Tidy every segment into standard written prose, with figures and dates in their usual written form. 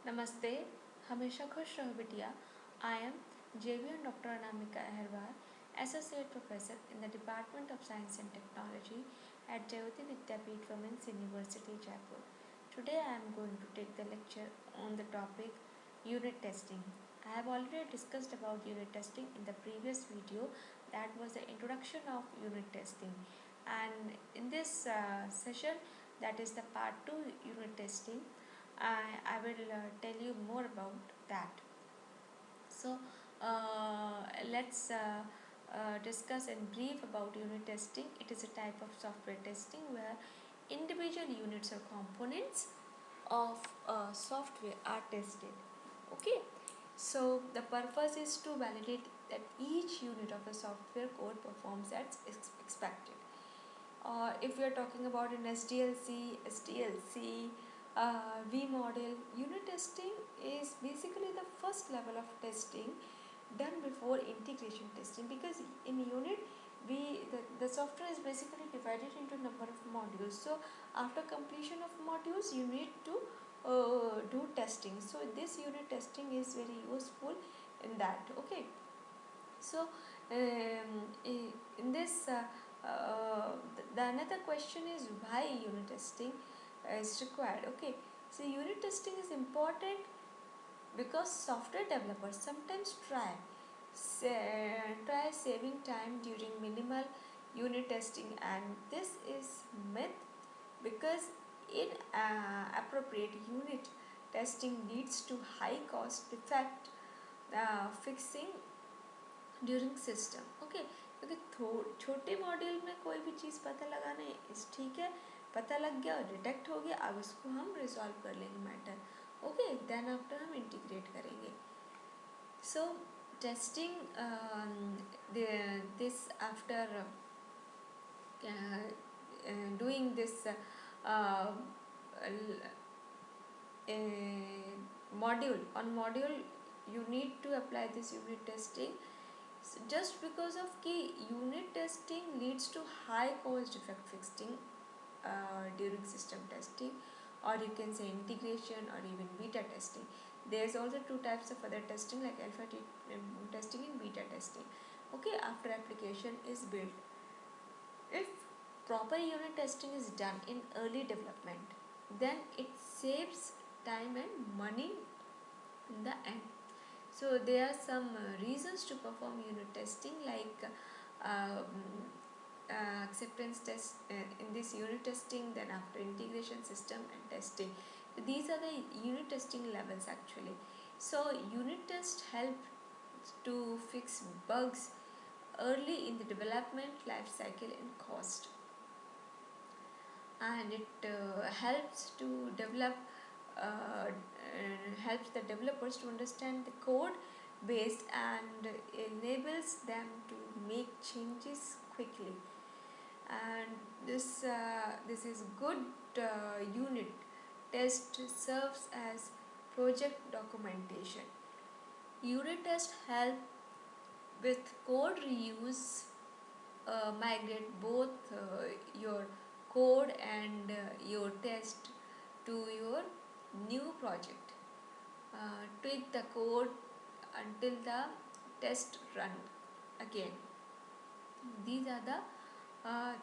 Namaste, हमेशा खुश रहो बिटिया. I am JVN Dr.Anamika Ahirwar, Associate Professor in the Department of Science and Technology at Jayoti Vidyapeeth Women's University, Jaipur. Today I am going to take the lecture on the topic unit testing. I have already discussed about unit testing in the previous video, that was the introduction of unit testing, and in this session, that is the part 2 unit testing. I will tell you more about that. So, let's discuss in brief about unit testing. It is a type of software testing where individual units or components of software are tested. Okay, so the purpose is to validate that each unit of the software code performs as expected. If we are talking about an SDLC, V model, unit testing is basically the first level of testing done before integration testing, because in unit the software is basically divided into number of modules. So after completion of modules you need to do testing. So this unit testing is very useful in that. Okay, so in this the another question is why unit testing is required. Okay, so unit testing is important because software developers sometimes try saving time during minimal unit testing, and this is myth, because inappropriate unit testing leads to high cost defect fixing during system. Okay, क्योंकि छोटे module में कोई भी चीज़ पता लगाना है इस ठीक है, पता लग गया और डिटेक्ट हो गया, अब इसको हम रिजॉल्व कर लेंगे मैटर. ओके, देन आफ्टर हम इंटीग्रेट करेंगे. सो testing this after doing this module you need to apply this unit testing. Just because of key unit testing leads to high cost defect fixing during system testing, or you can say integration or even beta testing. There's also two types of other testing like alpha testing and beta testing. Okay, after application is built, if proper unit testing is done in early development, then it saves time and money in the end. So there are some reasons to perform unit testing, like acceptance test in this unit testing, then after integration system and testing. So these are the unit testing levels actually. So unit test help to fix bugs early in the development life cycle and cost, and it helps to develop helps the developers to understand the code base and enables them to make changes quickly. And this is good. Unit test serves as project documentation. Unit test help with code reuse, migrate both your code and your test to your new project, tweak the code until the test run again. These are the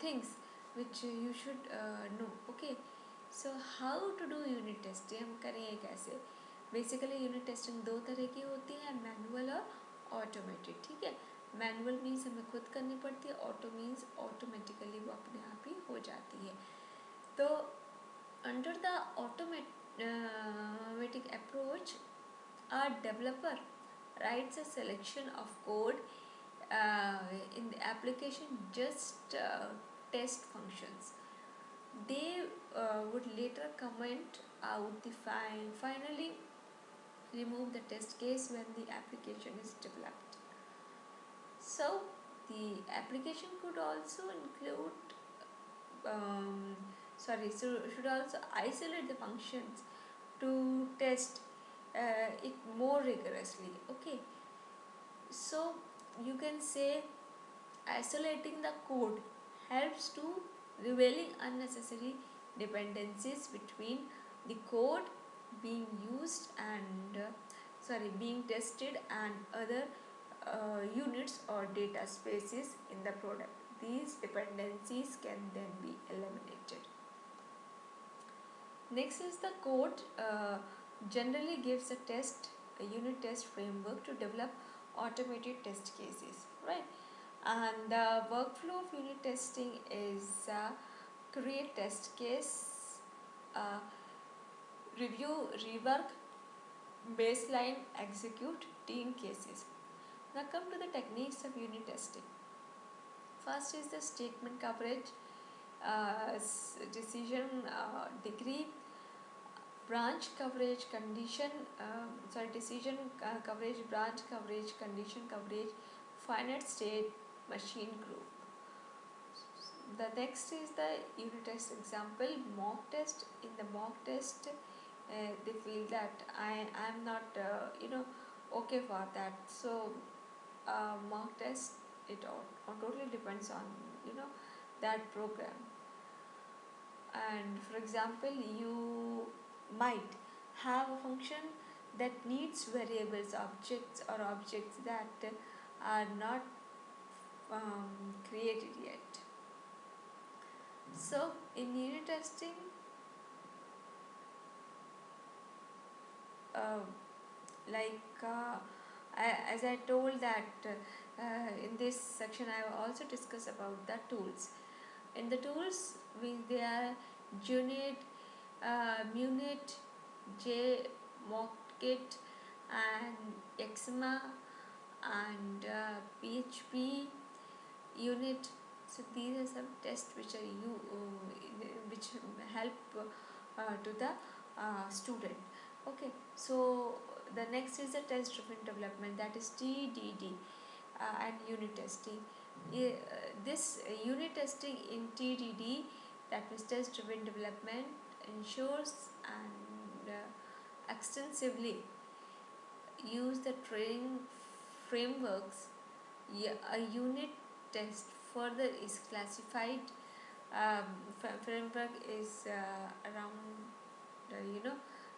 things which you should know. Okay, so how to do unit testing, हम करेंगे कैसे. Basically unit testing दो तरह की होती है, manual और automated. ठीक है, मैनुअल मीन्स हमें खुद करनी पड़ती है, ऑटो मीन्स ऑटोमेटिकली वो अपने आप ही हो जाती है. तो under the automatic approach, a developer writes a selection of code in the application, just test functions. They would later comment out the file, finally remove the test case when the application is developed. So the application could also include should also isolate the functions to test it more rigorously. Okay, so you can say isolating the code helps to revealing unnecessary dependencies between the code being used and being tested and other units or data spaces in the product. These dependencies can then be eliminated. Next is the code generally gives a unit test framework to develop automated test cases, right? And the workflow of unit testing is create test case, uh, review, rework, baseline, execute, team cases. Now come to the techniques of unit testing. First is the statement coverage, decision degree, branch coverage, decision coverage, branch coverage, condition coverage, finite state, machine group. The next is the unit test example, mock test. In the mock test, they feel that I am not okay for that. So mock test, it totally depends on that program. And for example, you might have a function that needs variables, objects, or objects that are not created yet. So in unit testing, uh, like as I told that in this section I will also discuss about the tools. In the tools, they are Junit, Munit, JMockKit, and Eczema, and PHP unit. So these are some tests which are which help to the student. Okay, so the next is the test driven development, that is TDD, and unit testing. This unit testing in TDD, that is test driven development, ensures and extensively use the training frameworks. A unit test further is classified. Framework is around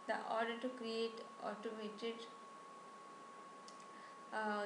the order to create automated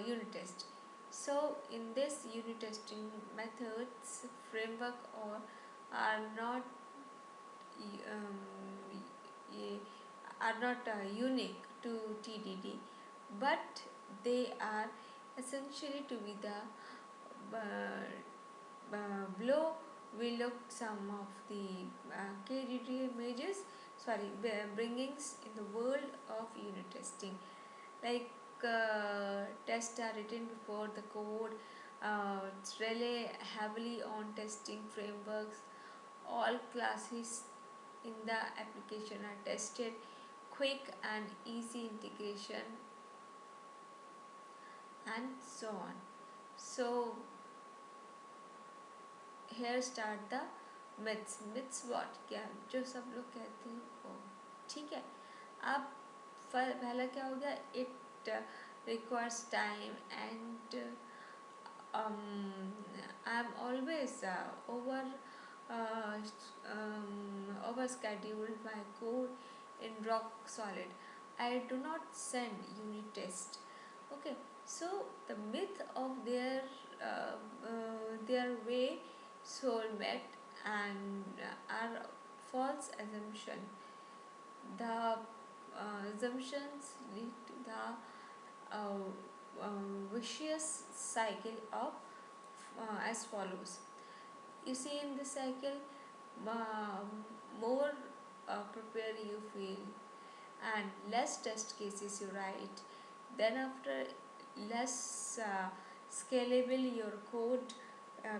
unit test. So in this unit testing methods, framework or are not unique to TDD, but they are essentially to be the below we looked some of the KDD images, bringings in the world of unit testing. Like tests are written before the code, it's rely heavily on testing frameworks, all classes in the application are tested, quick and easy integration, and so on. So here start the myths what क्या जो सब लोग कहते हैं वो ठीक है. अब पहला क्या हो गया, it requires time and I'm always over scheduled my code in rock solid. I do not send unit test. Okay, so the myth of their way soulmate and are false assumption. The assumptions lead to the vicious cycle of as follows. You see in this cycle, more prepare you feel and less test cases you write, then after less scalable your code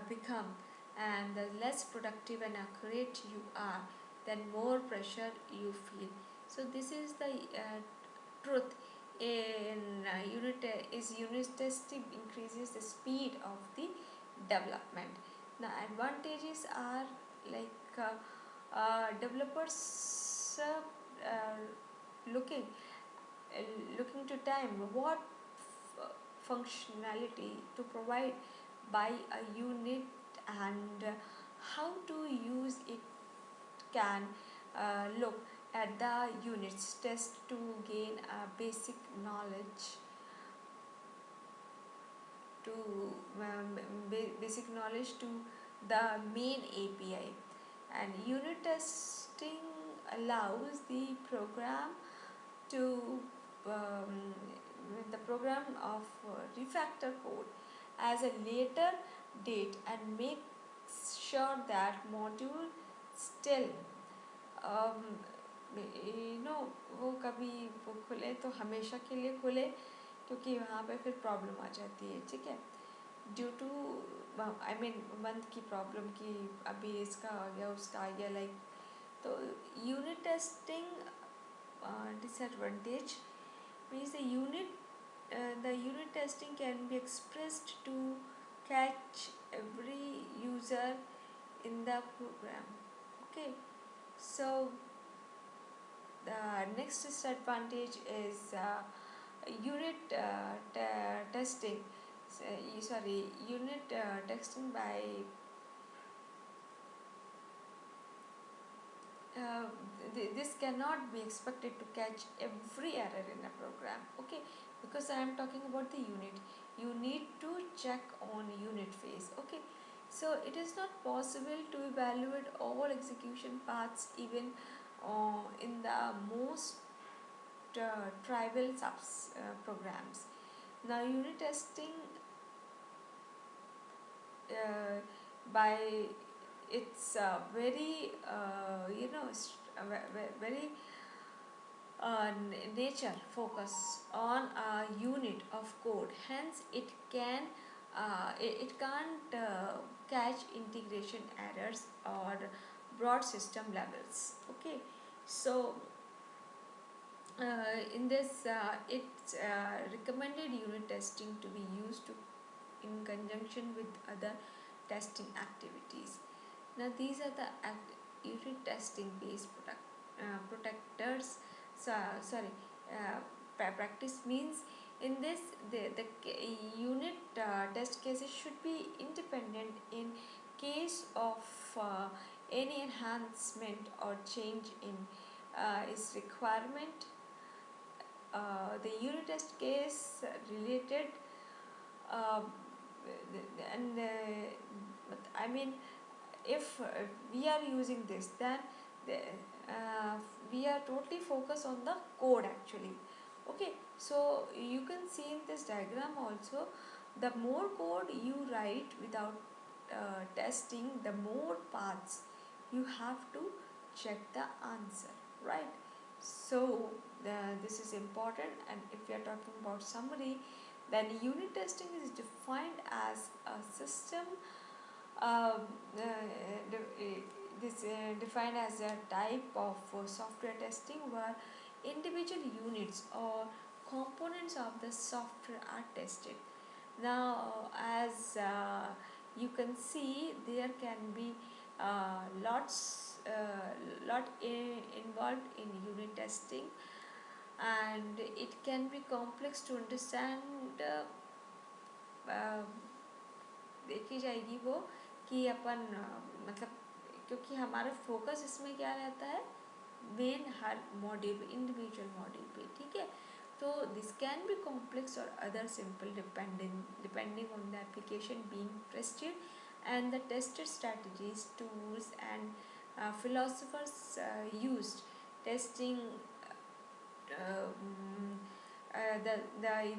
become, and the less productive and accurate you are, then more pressure you feel. So this is the truth in unit testing increases the speed of the development. The advantages are like developers looking looking to time what functionality to provide by a unit and how to use it can look. at the units test to gain a basic knowledge to basic knowledge to the main API. And unit testing allows the program to um, the program of refactor code as a later date and make sure that module still um, वो कभी वो खुले तो हमेशा के लिए खुले, क्योंकि वहाँ पे फिर प्रॉब्लम आ जाती है, ठीक है, due to I mean month की प्रॉब्लम की अभी इसका आ गया उसका आ गया लाइक. तो unit testing disadvantage means the unit testing can be expressed to catch every user in the program. Okay, so the next disadvantage is unit testing unit testing by this cannot be expected to catch every error in a program. Okay, because I am talking about the unit, you need to check on unit phase. Okay, so it is not possible to evaluate all execution paths even in the most trivial programs. Now unit testing by its very very nature focus on a unit of code, hence it can't catch integration errors or broad system levels. Okay, so in this it's recommended unit testing to be used in conjunction with other testing activities. Now these are the unit testing based protectors. Practice means in this the unit test cases should be independent in case of any enhancement or change in its requirement. The unit test case related and I mean if we are using this, then we are totally focused on the code actually. Okay, so you can see in this diagram also, the more code you write without testing, the more paths you have to check the answer, right? So this is important. And if we are talking about summary, then unit testing is defined as a system defined as a type of software testing where individual units or components of the software are tested. Now as you can see, there can be lot involved in unit testing, and it can be complex to understand. देखी जाएगी वो कि अपन मतलब, क्योंकि हमारा focus इसमें क्या रहता है, मेन हर मॉड्यूल इंडिविजुअल मॉड्यूल पे, ठीक है. तो दिस कैन बी कॉम्प्लेक्स और other simple depending on the application being tested and the tested strategies, tools and philosophers used. Testing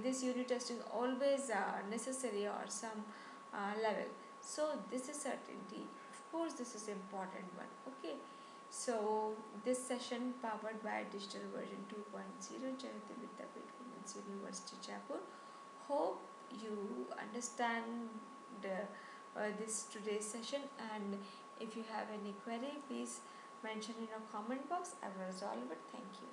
this unit testing always necessary or some level. So this is certainty. Of course, this is important one. Okay. So this session powered by digital version 2.0, Jayoti Vidyapeeth Women's University, Jaipur. Hope you understand this today's session, and if you have any query, please mention in your comment box. I will resolve it. Thank you.